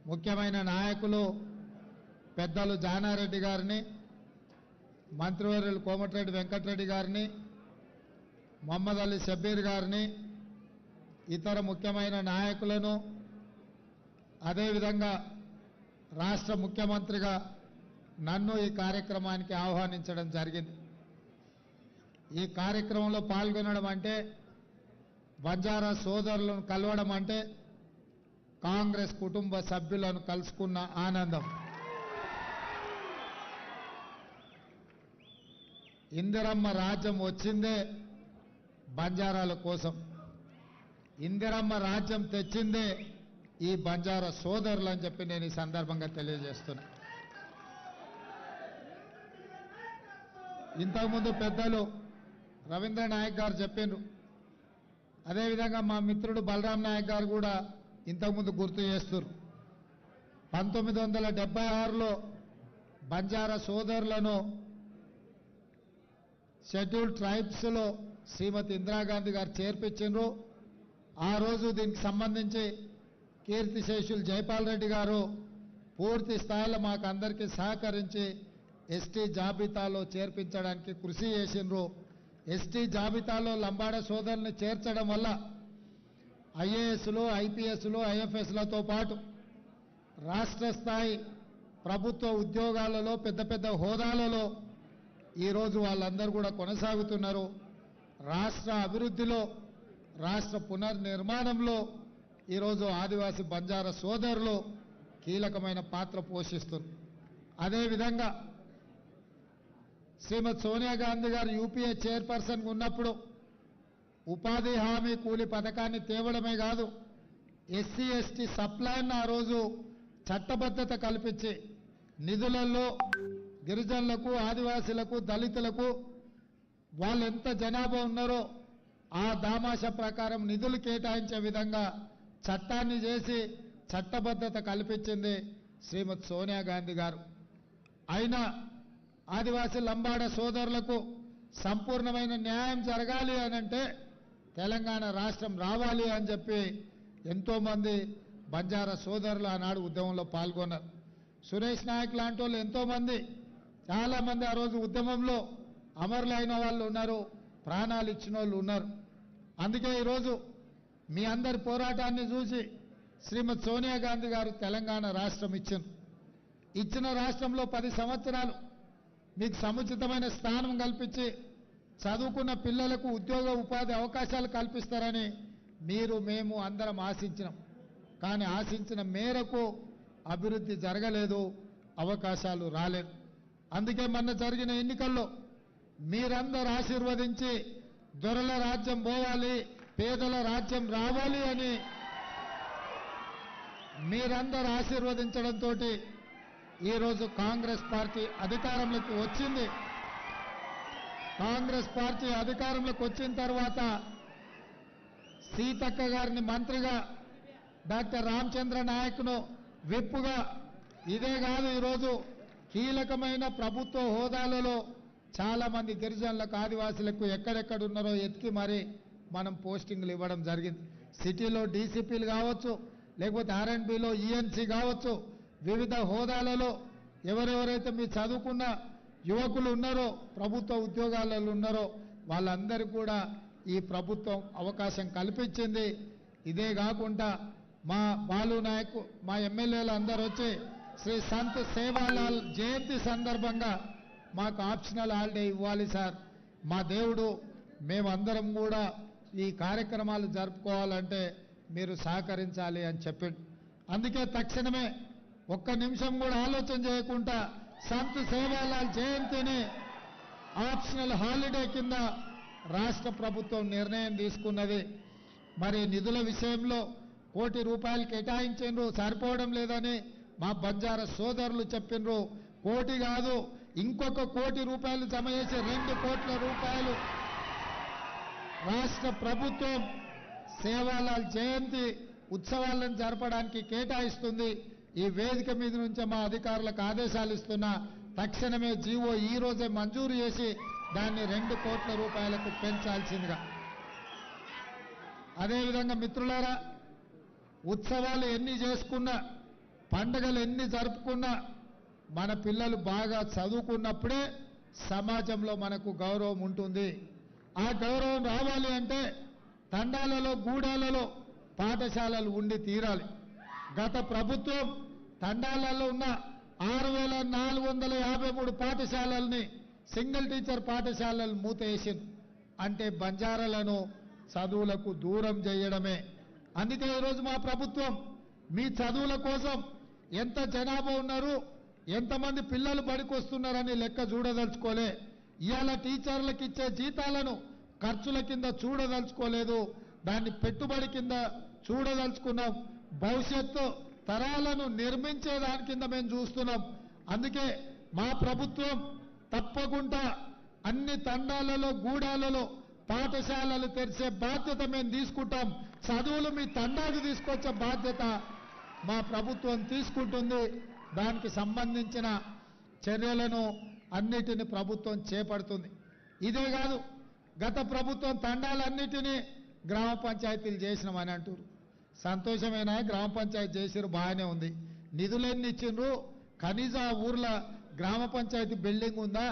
ముఖ్యమైన నాయకులు పెద్దలు జానారెడ్డి గారిని, మంత్రివర్యులు కోమటిరెడ్డి వెంకటరెడ్డి గారిని, మొహమ్మద్ అలీ షబ్బీర్ గారిని, ఇతర ముఖ్యమైన నాయకులను, అదేవిధంగా రాష్ట్ర ముఖ్యమంత్రిగా నన్ను ఈ కార్యక్రమానికి ఆహ్వానించడం జరిగింది. ఈ కార్యక్రమంలో పాల్గొనడం అంటే, బంజారా సోదరులను కలవడం అంటే కాంగ్రెస్ కుటుంబ సభ్యులను కలుసుకున్న ఆనందం. ఇందిరమ్మ రాజ్యం వచ్చిందే బంజారాల కోసం, ఇందిరమ్మ రాజ్యం తెచ్చిందే ఈ బంజారా సోదరులు అని చెప్పి నేను ఈ సందర్భంగా తెలియజేస్తున్నా. ఇంతకుముందు పెద్దలు రవీంద్ర నాయక్ గారు చెప్పిండ్రు, అదేవిధంగా మా మిత్రుడు బలరాం నాయక్ గారు కూడా ఇంతకుముందు గుర్తు చేస్తున్నారు. 1976లో బంజారా సోదరులను షెడ్యూల్డ్ ట్రైబ్స్లో శ్రీమతి ఇందిరాగాంధీ గారు చేర్పించారు. ఆ రోజు దీనికి సంబంధించి కీర్తిశేషులు జైపాల్ రెడ్డి గారు పూర్తి స్థాయిలో మాకు అందరికీ సహకరించి ఎస్టీ జాబితాలో చేర్పించడానికి కృషి చేసిండ్రు. ఎస్టీ జాబితాలో లంబాడ సోదరుల్ని చేర్చడం వల్ల ఐఏఎస్లు, ఐపీఎస్లు, ఐఎఫ్ఎస్లతో పాటు రాష్ట్ర స్థాయి ప్రభుత్వ ఉద్యోగాలలో పెద్ద పెద్ద హోదాలలో ఈరోజు వాళ్ళందరూ కూడా కొనసాగుతున్నారు. రాష్ట్ర అభివృద్ధిలో, రాష్ట్ర పునర్నిర్మాణంలో ఈరోజు ఆదివాసీ బంజారా సోదరులు కీలకమైన పాత్ర పోషిస్తున్నారు. అదేవిధంగా శ్రీమతి సోనియా గాంధీ గారు యూపీఏ చైర్పర్సన్గా ఉన్నప్పుడు ఉపాధి హామీ కూలి పథకాన్ని తేవడమే కాదు, ఎస్సీ ఎస్టీ సప్లాన్ ఆ రోజు చట్టబద్ధత కల్పించి నిధులలో గిరిజనులకు, ఆదివాసీలకు, దళితులకు వాళ్ళు ఎంత జనాభా ఉన్నారో ఆ దామాషా ప్రకారం నిధులు కేటాయించే విధంగా చట్టాన్ని చేసి చట్టబద్ధత కల్పించింది శ్రీమతి సోనియా గాంధీ గారు. అయినా ఆదివాసీ లంబాడ సోదరులకు సంపూర్ణమైన న్యాయం జరగాలి అనంటే తెలంగాణ రాష్ట్రం రావాలి అని చెప్పి ఎంతోమంది బంజారా సోదరులు ఆనాడు ఉద్యమంలో పాల్గొన్నారు. సురేష్ నాయక్ లాంటి వాళ్ళు ఎంతోమంది, చాలామంది ఆ రోజు ఉద్యమంలో అమరులైన వాళ్ళు ఉన్నారు, ప్రాణాలు ఇచ్చిన వాళ్ళు ఉన్నారు. అందుకే ఈరోజు మీ అందరి పోరాటాన్ని చూసి శ్రీమతి సోనియా గాంధీ గారు తెలంగాణ రాష్ట్రం ఇచ్చిన రాష్ట్రంలో 10 సంవత్సరాలు మీకు సముచితమైన స్థానం కల్పించి చదువుకున్న పిల్లలకు ఉద్యోగ ఉపాధి అవకాశాలు కల్పిస్తారని మీరు మేము అందరం ఆశించినాం. కానీ ఆశించిన మేరకు అభివృద్ధి జరగలేదు, అవకాశాలు రాలేదు. అందుకే మొన్న జరిగిన ఎన్నికల్లో మీరందరూ ఆశీర్వదించి దొరల రాజ్యం పోవాలి, పేదల రాజ్యం రావాలి అని మీరందరూ ఆశీర్వదించడంతో ఈరోజు కాంగ్రెస్ పార్టీ అధికారంలోకి వచ్చింది. కాంగ్రెస్ పార్టీ అధికారంలోకి వచ్చిన తర్వాత సీతక్క గారిని మంత్రిగా, డాక్టర్ రామచంద్ర నాయక్ను విప్పుగా, ఇదే కాదు ఈరోజు కీలకమైన ప్రభుత్వ హోదాలలో చాలామంది గిరిజనులకు, ఆదివాసులకు ఎక్కడెక్కడ ఉన్నారో ఎతికి మరి మనం పోస్టింగ్లు ఇవ్వడం జరిగింది. సిటీలో డీసీపీలు కావచ్చు, లేకపోతే ఆర్ఎండ్బిలో ఈఎన్సీ కావచ్చు, వివిధ హోదాలలో ఎవరెవరైతే మీ చదువుకున్న యువకులు ఉన్నారో, ప్రభుత్వ ఉద్యోగాలలో ఉన్నారో వాళ్ళందరికీ కూడా ఈ ప్రభుత్వం అవకాశం కల్పించింది. ఇదే కాకుండా మా బాలు నాయక్, మా ఎమ్మెల్యేలు అందరూ వచ్చి శ్రీ సంత్ సేవాలాల్ జయంతి సందర్భంగా మాకు ఆప్షనల్ హాలిడే ఇవ్వాలి సార్, మా దేవుడు, మేమందరం కూడా ఈ కార్యక్రమాలు జరుపుకోవాలంటే మీరు సహకరించాలి అని చెప్పిండు. అందుకే తక్షణమే ఒక్క నిమిషం కూడా ఆలోచన చేయకుండా సంత్ సేవాలాల్ జయంతిని ఆప్షనల్ హాలిడే కింద రాష్ట్ర ప్రభుత్వం నిర్ణయం తీసుకున్నది. మరి నిధుల విషయంలో ₹1 కోటి కేటాయించిండ్రు, సరిపోవడం లేదని మా బంజారా సోదరులు చెప్పినరు. 1 కోటి కాదు, ఇంకొక ₹1 కోటి జమ చేసి ₹2 కోట్ల రాష్ట్ర ప్రభుత్వం సేవాలాల్ జయంతి ఉత్సవాలను జరపడానికి కేటాయిస్తుంది. ఈ వేదిక మీద నుంచి మా అధికారులకు ఆదేశాలు ఇస్తున్నా, తక్షణమే జీవో ఈ రోజే మంజూరు చేసి దాన్ని ₹2 కోట్ల పెంచాల్సిందిగా. అదేవిధంగా మిత్రులారా, ఉత్సవాలు ఎన్ని చేసుకున్నా పండుగలు ఎన్ని జరుపుకున్నా మన పిల్లలు బాగా చదువుకున్నప్పుడే సమాజంలో మనకు గౌరవం ఉంటుంది. ఆ గౌరవం రావాలి అంటే తండాలలో గూడాలలో పాఠశాలలు ఉండి తీరాలి. గత ప్రభుత్వం తండాలలో ఉన్న 6,453 పాఠశాలల్ని సింగిల్ టీచర్ పాఠశాలలు మూతేసింది. అంటే బంజారాలను చదువులకు దూరం చేయడమే. అందుకే ఈరోజు మా ప్రభుత్వం మీ చదువుల కోసం ఎంత జనాభా ఉన్నారు, ఎంతమంది పిల్లలు బడికి వస్తున్నారని లెక్క చూడదలుచుకోలే. ఇవాళ టీచర్లకు ఇచ్చే జీతాలను ఖర్చుల కింద చూడదలుచుకోలేదు, దాన్ని పెట్టుబడి కింద చూడదలుచుకున్నాం. భవిష్యత్తు తరాలను నిర్మించే దాని కింద మేము చూస్తున్నాం. అందుకే మా ప్రభుత్వం తప్పకుండా అన్ని తండాలలో గూడాలలో పాఠశాలలు తెరిచే బాధ్యత మేము తీసుకుంటాం. చదువులు మీ తండాకు తీసుకొచ్చే బాధ్యత మా ప్రభుత్వం తీసుకుంటుంది. దానికి సంబంధించిన చర్యలను అన్నిటిని ప్రభుత్వం చేపడుతుంది. ఇదే కాదు, గత ప్రభుత్వం తండాలన్నిటినీ గ్రామ పంచాయతీలు చేసినామని అంటారు. సంతోషమైన గ్రామ పంచాయతీ చేసిరు, బాగానే ఉంది. నిధులెన్ని ఇచ్చిండ్రు? కనీసం ఆ ఊర్లో గ్రామ పంచాయతీ బిల్డింగ్ ఉందా?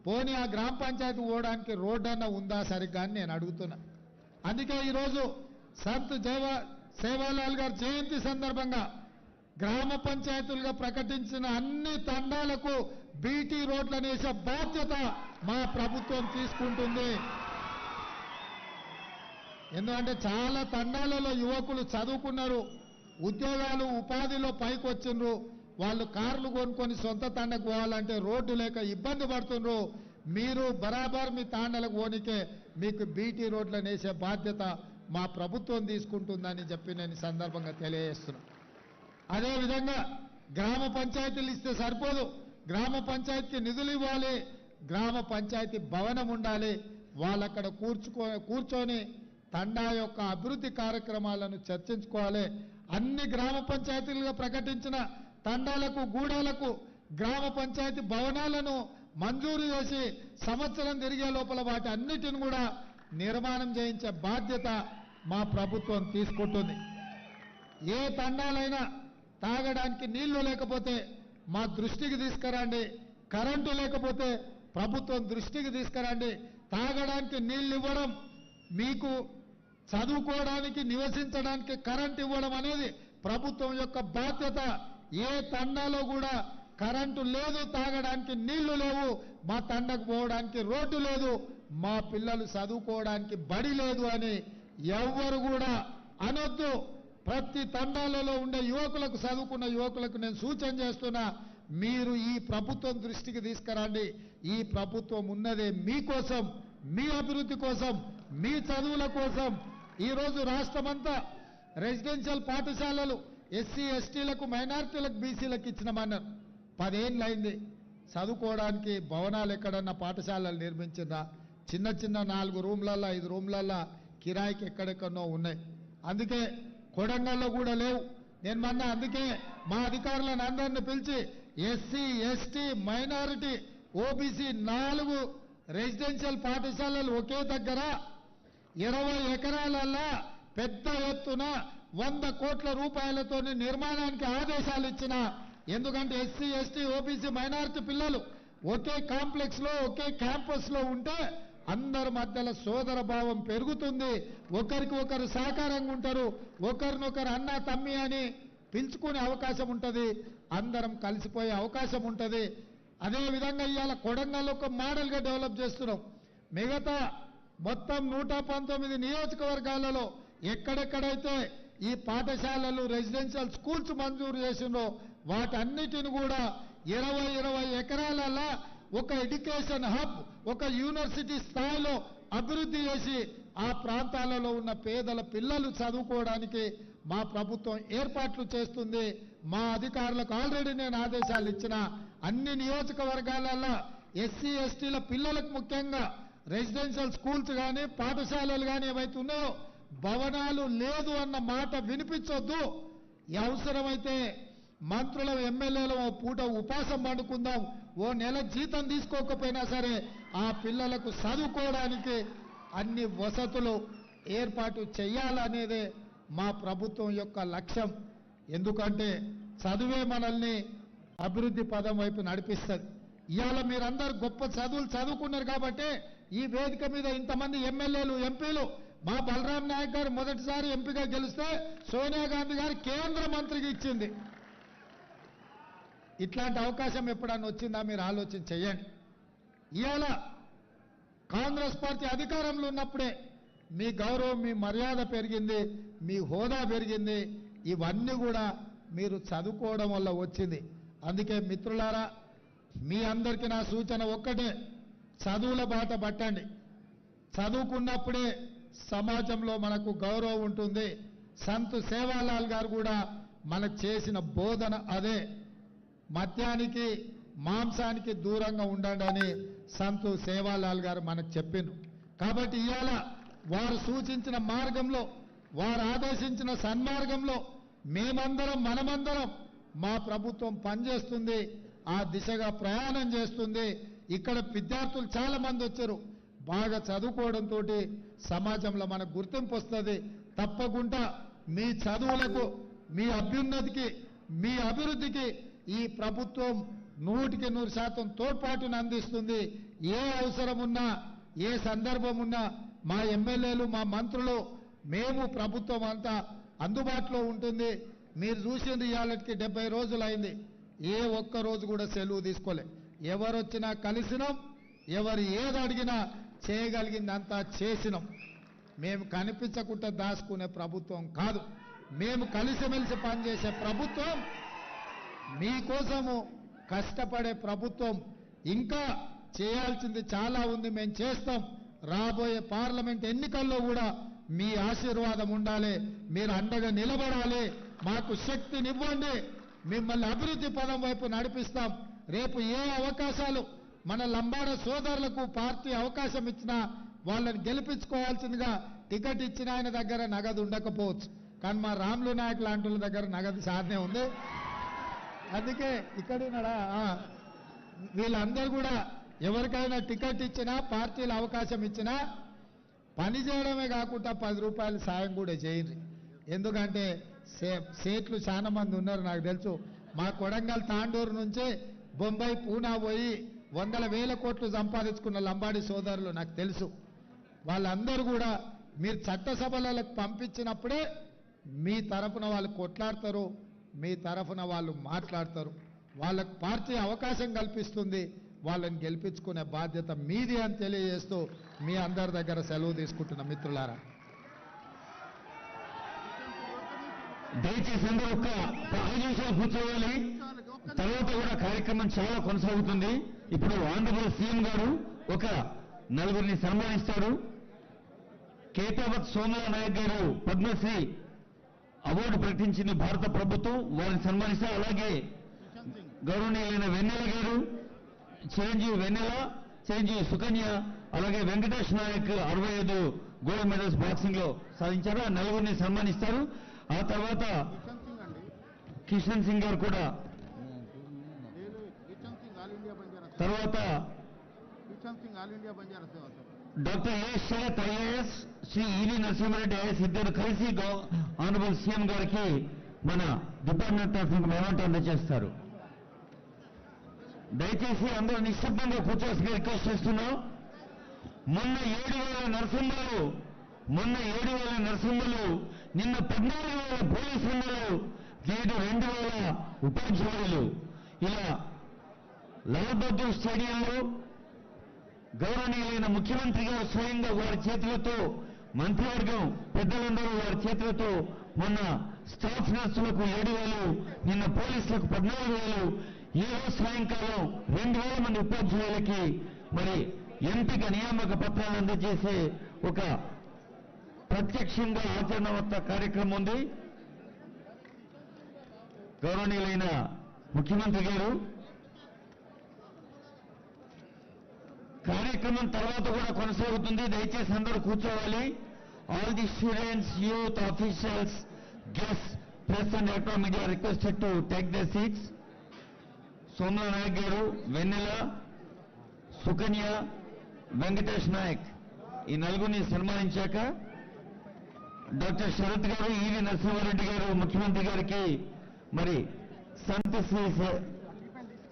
పోనీ ఆ గ్రామ పంచాయతీ పోవడానికి రోడ్డు అన్న ఉందా సరిగ్గా అని నేను అడుగుతున్నా. అందుకే ఈరోజు సంత్ సేవాలాల్ గారి జయంతి సందర్భంగా గ్రామ పంచాయతీలుగా ప్రకటించిన అన్ని తండాలకు బీటీ రోడ్లను వేసే బాధ్యత మా ప్రభుత్వం తీసుకుంటుంది. ఎందుకంటే చాలా తండాలలో యువకులు చదువుకున్నారు, ఉద్యోగాలు ఉపాధిలో పైకి వచ్చిండ్రు. వాళ్ళు కార్లు కొనుక్కొని సొంత తండకు పోవాలంటే రోడ్డు లేక ఇబ్బంది పడుతుండ్రు. మీరు బరాబర్ మీ తాండలకు పోనికే మీకు బీటీ రోడ్లను వేసే బాధ్యత మా ప్రభుత్వం తీసుకుంటుందని చెప్పి నేను ఈ సందర్భంగా తెలియజేస్తున్నా. అదేవిధంగా గ్రామ పంచాయతీలు ఇస్తే సరిపోదు, గ్రామ పంచాయతీకి నిధులు ఇవ్వాలి, గ్రామ పంచాయతీ భవనం ఉండాలి. వాళ్ళక్కడ కూర్చొని తండా యొక్క అభివృద్ధి కార్యక్రమాలను చర్చించుకోవాలి. అన్ని గ్రామ పంచాయతీలుగా ప్రకటించిన తండాలకు గూడాలకు గ్రామ పంచాయతీ భవనాలను మంజూరు చేసి సంవత్సరం తిరిగే లోపల వాటి అన్నిటిని కూడా నిర్మాణం చేయించే బాధ్యత మా ప్రభుత్వం తీసుకుంటుంది. ఏ తండాలైనా తాగడానికి నీళ్లు లేకపోతే మా దృష్టికి తీసుకురండి, కరెంటు లేకపోతే ప్రభుత్వం దృష్టికి తీసుకురండి. తాగడానికి నీళ్లు ఇవ్వడం, మీకు చదువుకోవడానికి నివసించడానికి కరెంటు ఇవ్వడం అనేది ప్రభుత్వం యొక్క బాధ్యత. ఏ తండాలో కూడా కరెంటు లేదు, తాగడానికి నీళ్లు లేవు, మా తండకు పోవడానికి రోడ్డు లేదు, మా పిల్లలు చదువుకోవడానికి బడి లేదు అని ఎవ్వరు కూడా అనొద్దు. ప్రతి తండాలలో ఉండే యువకులకు, చదువుకున్న యువకులకు నేను సూచన చేస్తున్నా, మీరు ఈ ప్రభుత్వం దృష్టికి తీసుకురండి. ఈ ప్రభుత్వం ఉన్నదే మీకోసం, మీ అభివృద్ధి కోసం, మీ చదువుల కోసం. ఈరోజు రాష్ట్రమంతా రెసిడెన్షియల్ పాఠశాలలు ఎస్సీ ఎస్టీలకు, మైనారిటీలకు, బీసీలకు ఇచ్చినామన్నారు. 10 ఏళ్ళు అయింది. చదువుకోవడానికి భవనాలు ఎక్కడన్నా పాఠశాలలు నిర్మించిందా? చిన్న చిన్న 4 రూమ్లల్లో 5 రూమ్లల్లో కిరాయికి ఎక్కడెక్కడో ఉన్నాయి. అందుకే కొడంగల్లో కూడా లేవు. నేను మొన్న అందుకే మా అధికారులను అందరిని పిలిచి SC ST minority OBC 4 residential పాఠశాలలు ఒకే దగ్గర 20 ఎకరాలల్లో పెద్ద ఎత్తున 100 కోట్ల రూపాయలతో నిర్మాణానికి ఆదేశాలు ఇచ్చిన. ఎందుకంటే ఎస్సీ ఎస్టీ ఓబీసీ మైనారిటీ పిల్లలు ఒకే కాంప్లెక్స్ లో, ఒకే క్యాంపస్ లో ఉంటే అందరి మధ్యలో సోదర భావం పెరుగుతుంది, ఒకరికి ఒకరు సహకారంగా ఉంటారు, ఒకరినొకరు అన్న తమ్మి అని పిలుచుకునే అవకాశం ఉంటుంది, అందరం కలిసిపోయే అవకాశం ఉంటుంది. అదేవిధంగా ఇవాళ కొడంగల్ ఒక మోడల్గా డెవలప్ చేస్తున్నాం. మిగతా మొత్తం 119 నియోజకవర్గాలలో ఎక్కడెక్కడైతే ఈ పాఠశాలలు, రెసిడెన్షియల్ స్కూల్స్ మంజూరు చేసిందో వాటన్నిటిని కూడా 20 ఎకరాలలో ఒక ఎడ్యుకేషన్ హబ్, ఒక యూనివర్సిటీ స్థాయిలో అభివృద్ధి చేసి ఆ ప్రాంతాలలో ఉన్న పేదల పిల్లలు చదువుకోవడానికి మా ప్రభుత్వం ఏర్పాట్లు చేస్తుంది. మా అధికారులకు ఆల్రెడీ నేను ఆదేశాలు ఇచ్చిన. అన్ని నియోజకవర్గాలలో ఎస్సీ ఎస్టీల పిల్లలకు ముఖ్యంగా రెసిడెన్షియల్ స్కూల్స్ కానీ, పాఠశాలలు కానీ ఏవైతే ఉన్నాయో భవనాలు లేదు అన్న మాట వినిపించొద్దు. అవసరమైతే మంత్రుల, ఎమ్మెల్యేల ఓ పూట ఉపాసం పండుకుందాం, ఓ నెల జీతం తీసుకోకపోయినా సరే ఆ పిల్లలకు చదువుకోవడానికి అన్ని వసతులు ఏర్పాటు చేయాలనేదే మా ప్రభుత్వం యొక్క లక్ష్యం. ఎందుకంటే చదువే మనల్ని అభివృద్ధి పదం వైపు నడిపిస్తుంది. ఇవాళ మీరందరూ గొప్ప చదువులు చదువుకున్నారు కాబట్టి ఈ వేదిక మీద ఇంతమంది ఎమ్మెల్యేలు ఎంపీలు మా బలరాం నాయక్ గారు మొదటిసారి ఎంపీగా గెలిస్తే సోనియా గాంధీ గారు కేంద్ర మంత్రికి ఇచ్చింది. ఇట్లాంటి అవకాశం ఎప్పుడన్నా వచ్చిందా మీరు ఆలోచన చేయండి. ఇవాళ కాంగ్రెస్ పార్టీ అధికారంలో ఉన్నప్పుడే మీ గౌరవం మీ మర్యాద పెరిగింది, మీ హోదా పెరిగింది. ఇవన్నీ కూడా మీరు చదువుకోవడం వల్ల వచ్చింది. అందుకే మిత్రులారా మీ అందరికీ నా సూచన ఒక్కటే, చదువుల బాట పట్టండి. చదువుకున్నప్పుడే సమాజంలో మనకు గౌరవం ఉంటుంది. సంత్ సేవాలాల్ గారు కూడా మనకు చేసిన బోధన అదే, మద్యానికి మాంసానికి దూరంగా ఉండండి అని సంత్ సేవాలాల్ గారు మనకు చెప్పిండ్రు. కాబట్టి ఇవాళ వారు సూచించిన మార్గంలో, వారు ఆదేశించిన సన్మార్గంలో మేమందరం మనమందరం మా ప్రభుత్వం పనిచేస్తుంది, ఆ దిశగా ప్రయాణం చేస్తుంది. ఇక్కడ విద్యార్థులు చాలా మంది వచ్చారు, బాగా చదువుకోవడంతో సమాజంలో మనకు గుర్తింపు వస్తుంది. తప్పకుండా మీ చదువులకు, మీ అభ్యున్నతికి, మీ అభివృద్ధికి ఈ ప్రభుత్వం 100% తోడ్పాటును అందిస్తుంది. ఏ అవసరం ఉన్నా, ఏ సందర్భం ఉన్నా మా ఎమ్మెల్యేలు, మా మంత్రులు, మేము ప్రభుత్వం అంతా అందుబాటులో ఉంటుంది. మీరు చూసింది ఇవాళకి 70 రోజులు అయింది, ఏ ఒక్క రోజు కూడా సెలవు తీసుకోలే. ఎవరొచ్చినా కలిసినాం, ఎవరు ఏది అడిగినా చేయగలిగిందంతా చేసినాం. మేము కనిపించకుండా దాచుకునే ప్రభుత్వం కాదు, మేము కలిసిమెలిసి పనిచేసే ప్రభుత్వం, మీకోసము కష్టపడే ప్రభుత్వం. ఇంకా చేయాల్సింది చాలా ఉంది, మేము చేస్తాం. రాబోయే పార్లమెంట్ ఎన్నికల్లో కూడా మీ ఆశీర్వాదం ఉండాలి, మీరు అండగా నిలబడాలి, మాకు శక్తినివ్వండి, మిమ్మల్ని అభివృద్ధి పదం వైపు నడిపిస్తాం. రేపు ఏ అవకాశాలు మన లంబాడ సోదరులకు పార్టీ అవకాశం ఇచ్చినా వాళ్ళని గెలిపించుకోవాల్సిందిగా టికెట్ ఇచ్చిన ఆయన దగ్గర నగదు ఉండకపోవచ్చు, కానీ మా రాములు నాయక్ లాంటి వాళ్ళ దగ్గర నగదు సాధనే ఉంది. అందుకే ఇక్కడున్నాడా వీళ్ళందరూ కూడా ఎవరికైనా టికెట్ ఇచ్చినా, పార్టీలు అవకాశం ఇచ్చినా పని చేయడమే కాకుండా 10 రూపాయలు సాయం కూడా చేయండి. ఎందుకంటే సేట్లు చాలా మంది ఉన్నారు, నాకు తెలుసు. మా కొడంగల్ తాండూరు నుంచి బొంబాయి పూనా పోయి 100,000 కోట్లు సంపాదించుకున్న లంబాడి సోదరులు నాకు తెలుసు. వాళ్ళందరూ కూడా మీరు చట్టసభలకు పంపించినప్పుడే మీ తరఫున వాళ్ళు కొట్లాడతారు, మీ తరఫున వాళ్ళు మాట్లాడతారు. వాళ్ళకు పార్టీ అవకాశం కల్పిస్తుంది, వాళ్ళని గెలిపించుకునే బాధ్యత మీది అని తెలియజేస్తూ మీ అందరి దగ్గర సెలవు తీసుకుంటున్న మిత్రులారా. దయచేసి అందరూ ఒక 5 నిమిషాలు కూర్చోవాలి, తర్వాత కూడా కార్యక్రమం చాలా కొనసాగుతుంది. ఇప్పుడు ఆంధ్రప్రదేశ్ సీఎం గారు ఒక 4 సన్మానిస్తారు. కేతావత్ సోమల నాయక్ గారు పద్మశ్రీ అవార్డు ప్రకటించింది భారత ప్రభుత్వం, వారిని సన్మానిస్తారు. అలాగే గౌరవనీయులైన వెన్నెల గారు, చిరంజీవి వెన్నెల, చిరంజీవి సుకన్య, అలాగే Venkatesh Nayak 65 gold medals boxing లో సాధించారు. ఆ 4 సన్మానిస్తారు. ఆ తర్వాత కిషన్ సింగ్ గారు కూడా, తర్వాత doctor A Sharath IAS, Shri E V Narasimha Reddy IAS ఇద్దరు కలిసి ఆనరబుల్ సీఎం గారికి మన డిపార్ట్మెంట్ తరఫున మెమోంటో అందజేస్తారు. దయచేసి అందరూ నిశ్శబ్దంగా కూర్చోవలసిందిగా రిక్వెస్ట్ చేస్తున్నాం. మొన్న 7,000 నరసింహలు, నిన్న 14,000 పోలీసులు, నేడు 2,000 ఉపాధ్యాయులు. ఇలా లాల్ బహదూర్ స్టేడియంలో గౌరవనీయులైన ముఖ్యమంత్రి గారు స్వయంగా వారి చేతులతో, మంత్రివర్గం పెద్దలందరూ వారి చేతులతో మొన్న స్టాఫ్ నర్సులకు 7,000, నిన్న పోలీసులకు 14,000, ఈ రోజు సాయంకాలం 2,000 మంది ఉపాధ్యాయులకి మరి ఎంపిక నియామక పత్రాలు అందజేసే ఒక ప్రత్యక్షంగా ఆచరణవత్త కార్యక్రమం ఉంది. గౌరవనీయులైన ముఖ్యమంత్రి గారు కార్యక్రమం తర్వాత కూడా కొనసాగుతుంది. దయచేసి అందరూ కూర్చోవాలి. All the students, youth, officials, guest, press and electronic media requested to take the seats. Somala Nayak గారు, వెన్నెల, సుకన్య, వెంకటేష్ నాయక్ ఈ 4 సన్మానించాక డాక్టర్ శరత్ గారు, ఈవి నరసింహారెడ్డి గారు ముఖ్యమంత్రి గారికి మరి సంత్ శ్రీ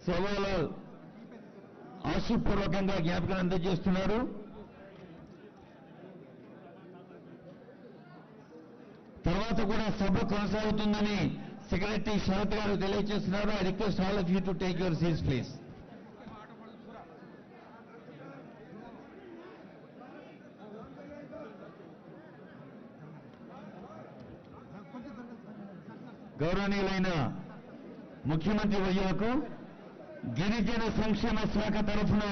సేవాలాల్ ఆశీపూర్వకంగా జ్ఞాపకాలు అందజేస్తున్నారు. తర్వాత కూడా సభ కొనసాగుతుందని సెక్రటరీ శరత్ గారు తెలియజేస్తున్నారు. I request all of you to take your seats please. గౌరవనీయులైన ముఖ్యమంత్రి వర్యులకు గిరిజన సంక్షేమ శాఖ తరఫున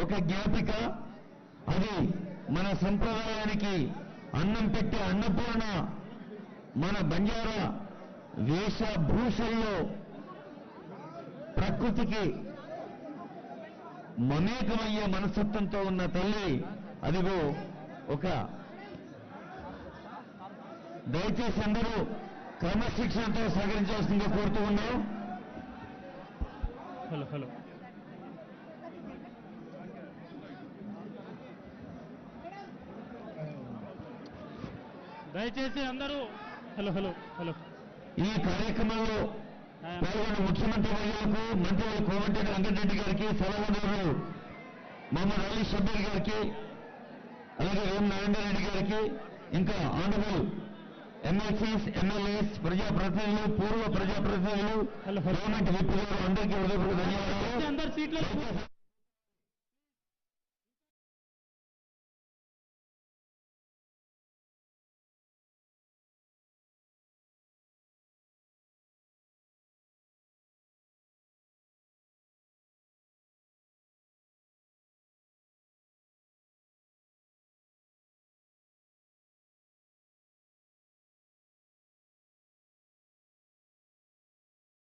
ఒక జ్ఞాపిక, అది మన సంప్రదాయానికి అన్నం పెట్టే అన్నపూర్ణ మన బంజారా వేషభూషల్లో ప్రకృతికి మమేకమయ్యే మనస్తత్వంతో ఉన్న తల్లి, అదిగో ఒక దయచేసి అందరూ క్రమశిక్షణతో సహకరించాల్సిందిగా కోరుతూ ఉన్నాం. హలో దయచేసి అందరూ హలో ఈ కార్యక్రమంలో పాల్గొన్న ముఖ్యమంత్రి వర్యులకు, మంత్రులు కోమటిరెడ్డి వెంకటరెడ్డి గారికి, సలహాదారు మహమ్మద్ అలీ షబ్బీర్ గారికి, అలాగే ఎం నరేందర్ రెడ్డి గారికి, ఇంకా ఆనరబుల్ ఎమ్మెల్సీస్, ఎమ్మెల్యేస్, ప్రజాప్రతినిధులు, పూర్వ ప్రజాప్రతినిధులు, గవర్నమెంట్ విప్ గారు అందరికీ హృదయపూర్వక ధన్యవాదాలు. అందరు సీట్లలో